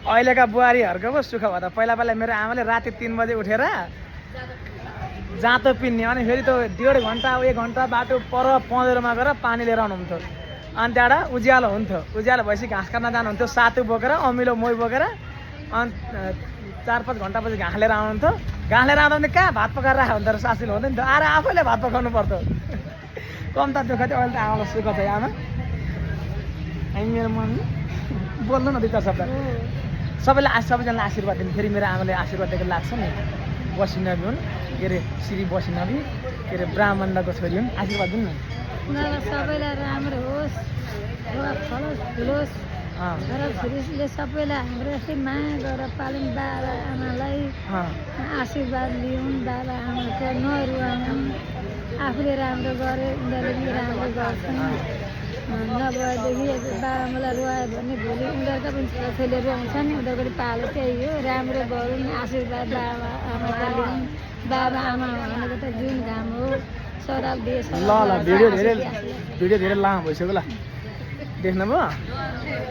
अहिलेका बुहारीहरूको पो सुख भयो त पहिला पहिला मेरो आमाले राति 3 बजे उठेर जाँतो पिन्ने अनि फेरि त्यो 1.5 घन्टा 1 घन्टा बाटो पर पँधेरोमा गएर पानी लिएर आउनुहुन्थ्यो अनि त्यहाँबाट उज्यालो हुन्थ्यो उज्यालो भएपछि घाँस काट्न जानुहुन्थ्यो सातु बोकेर अमिलो मोही बोकेर अनि 4-5 घन्टापछि घाँस लिएर आउनुहुन्थ्यो घाँस लिएर आउँदा पनि कहाँ भात पकाएर राख्यो भने त सासूले हुँदैन थियो आएर आफैले भात पकाउनु पर्थ्यो कम त दुःख थियो अहिले त आमालाई सुख छ आमा अनि मेरो मम्मी बोल्नु न 2 शब्द सबैजनालाई आशीर्वाद दिनु फेरि मेरो आमाले आशीर्वाद दिएको लाग्छ नि बसिनबी हुन् के अरे श्री बसिनबी के अरे ब्राह्मणको छोरी हुन् आशीर्वाद दिनु न सबैलाई राम्रो होस् फलोस् फुलोस् र छोरीले सबैलाई हाम्रो यस्तै माया गरेर पालौँ बाबा आमालाई आशीर्वाद लिउन् बाबा आमाको नरुवाउन् आफूले राम्रो गरे उनीहरूले पनि राम्रो गर्छन् नभएदेखि बाबा आमालाई रुवायो भने भोलि उनीहरूको पनि छोराछोरीले रुवाउँछ नि उनीहरूको पनि पालो त्यही हो राम्रो गरौँ आशीर्वाद बाबा आमाको लिउँ बाबा आमा भनेको त जुन घाम हो सराल देश ल भिडियो धेरै लामो भइसक्यो ल देख्नुभयो